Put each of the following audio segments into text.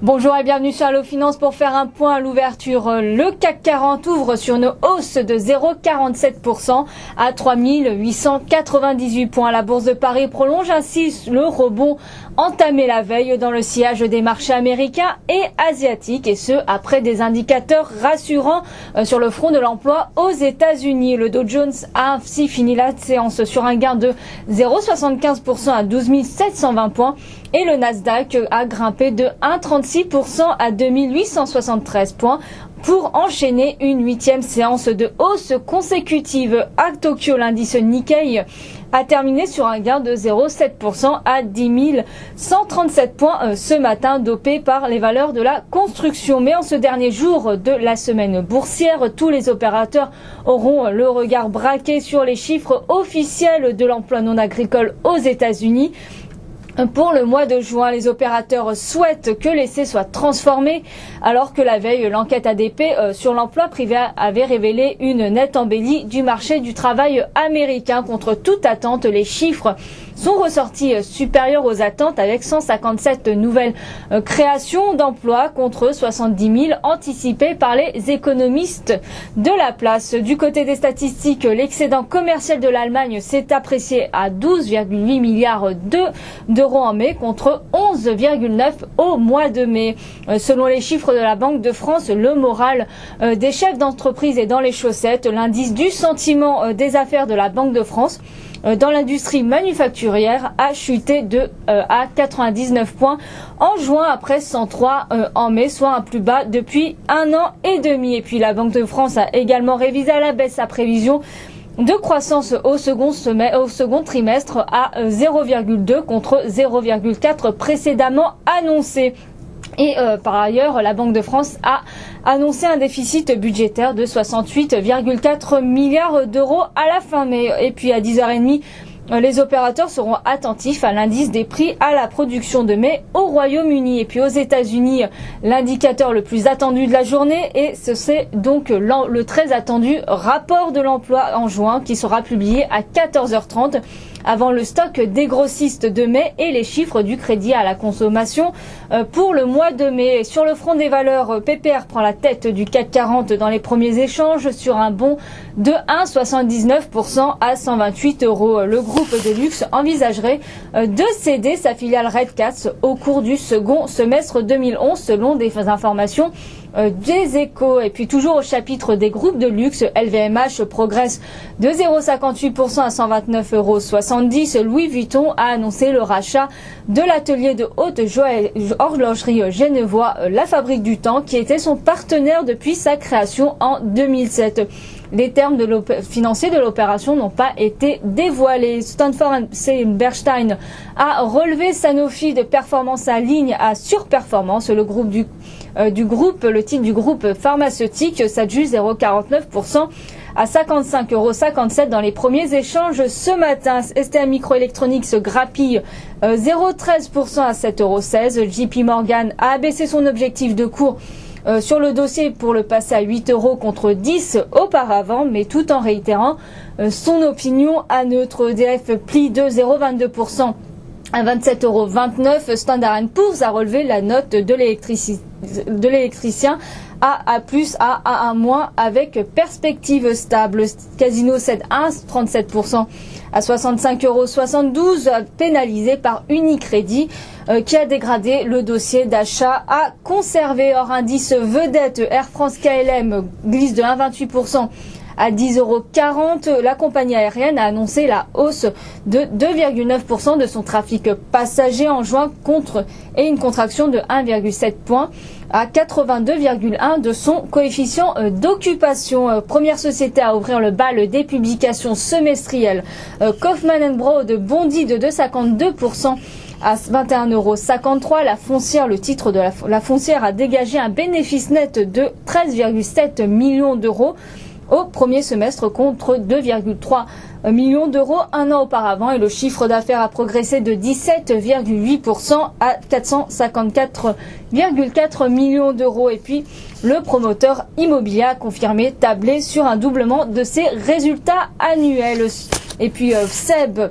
Bonjour et bienvenue sur Allo Finance pour faire un point à l'ouverture. Le CAC 40 ouvre sur une hausse de 0,47% à 3898 points. La Bourse de Paris prolonge ainsi le rebond entamé la veille dans le sillage des marchés américains et asiatiques, et ce après des indicateurs rassurants sur le front de l'emploi aux États-Unis. Le Dow Jones a ainsi fini la séance sur un gain de 0,75% à 12 720 points et le Nasdaq a grimpé de 1,36% à 2873 points pour enchaîner une 8e séance de hausse consécutive. À Tokyo, l'indice Nikkei a terminé sur un gain de 0,7% à 10 137 points ce matin, dopé par les valeurs de la construction. Mais en ce dernier jour de la semaine boursière, tous les opérateurs auront le regard braqué sur les chiffres officiels de l'emploi non agricole aux États-Unis. Pour le mois de juin, les opérateurs souhaitent que l'essai soit transformé, alors que la veille, l'enquête ADP sur l'emploi privé avait révélé une nette embellie du marché du travail américain. Contre toute attente, les chiffres sont ressortis supérieurs aux attentes, avec 157 nouvelles créations d'emplois contre 70 000 anticipées par les économistes de la place. Du côté des statistiques, l'excédent commercial de l'Allemagne s'est apprécié à 12,8 milliards d'euros en mai contre 11,9 au mois de mai. Selon les chiffres de la Banque de France, le moral des chefs d'entreprise est dans les chaussettes. L'indice du sentiment des affaires de la Banque de France dans l'industrie manufacturière a chuté à 99 points en juin après 103 en mai, soit un plus bas depuis 1 an et demi. Et puis la Banque de France a également révisé à la baisse sa prévision de croissance au second trimestre à 0,2 contre 0,4 précédemment annoncé. Et par ailleurs, la Banque de France a annoncé un déficit budgétaire de 68,4 milliards d'euros à la fin mai. Et puis à 10h30, les opérateurs seront attentifs à l'indice des prix à la production de mai au Royaume-Uni. Et puis aux États-Unis, l'indicateur le plus attendu de la journée, et ce c'est donc le très attendu rapport de l'emploi en juin qui sera publié à 14h30 avant le stock des grossistes de mai et les chiffres du crédit à la consommation pour le mois de mai. Sur le front des valeurs, PPR prend la tête du CAC 40 dans les premiers échanges sur un bond de 1,79% à 128 euros. Le groupe de luxe envisagerait de céder sa filiale Redcats au cours du second semestre 2011 selon des informations des Échos. Et puis toujours au chapitre des groupes de luxe, LVMH progresse de 0,58% à 129,70 euros. Louis Vuitton a annoncé le rachat de l'atelier de haute horlogerie genevois La Fabrique du Temps, qui était son partenaire depuis sa création en 2007. Les termes financiers de l'opération n'ont pas été dévoilés. Stanford & Bernstein a relevé Sanofi de performance à ligne à surperformance. Le titre du groupe pharmaceutique s'adjuge 0,49% à 55,57 € dans les premiers échanges ce matin. ST Microelectronics grappille 0,13% à 7,16 €. JP Morgan a abaissé son objectif de cours sur le dossier pour le passer à 8 € contre 10 auparavant, mais tout en réitérant son opinion à neutre. EDF plie de 0,22% à 27,29 €. Standard & Poor's a relevé la note de l'électricien A+, A1- avec perspective stable. Casino cède 1,37% à 65,72 €, pénalisé par Unicredit qui a dégradé le dossier d'achat à conserver. Hors indice vedette, Air France KLM glisse de 1,28% à 10,40 €. La compagnie aérienne a annoncé la hausse de 2,9% de son trafic passager en juin et une contraction de 1,7 points à 82,1 de son coefficient d'occupation. Première société à ouvrir le bal des publications semestrielles. Kaufman & Broad bondit de 2,52% à 21,53 €. La foncière, le titre de la foncière, a dégagé un bénéfice net de 13,7 millions d'euros au premier semestre contre 2,3 millions d'euros un an auparavant, et le chiffre d'affaires a progressé de 17,8% à 454,4 millions d'euros. Et puis le promoteur immobilier a confirmé tabler sur un doublement de ses résultats annuels. Et puis SEB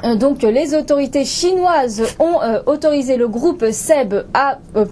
Donc les autorités chinoises ont autorisé le groupe SEB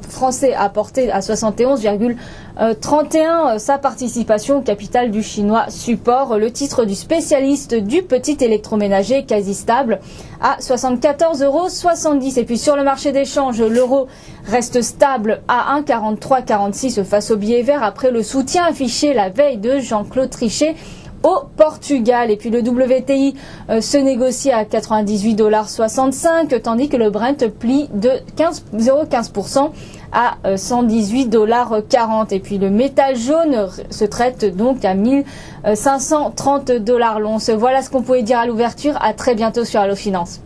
français à porter à 71,31 sa participation au capital du chinois Support. Le titre du spécialiste du petit électroménager quasi stable à 74,70 €. Et puis sur le marché d'échange, l'euro reste stable à 1,4346 face au billet vert après le soutien affiché la veille de Jean-Claude Trichet au Portugal. Et puis le WTI se négocie à 98,65 $, tandis que le Brent plie de 0,15% à 118,40 $. Et puis le métal jaune se traite donc à 1530 $ l'once. Voilà ce qu'on pouvait dire à l'ouverture. À très bientôt sur Allo Finance.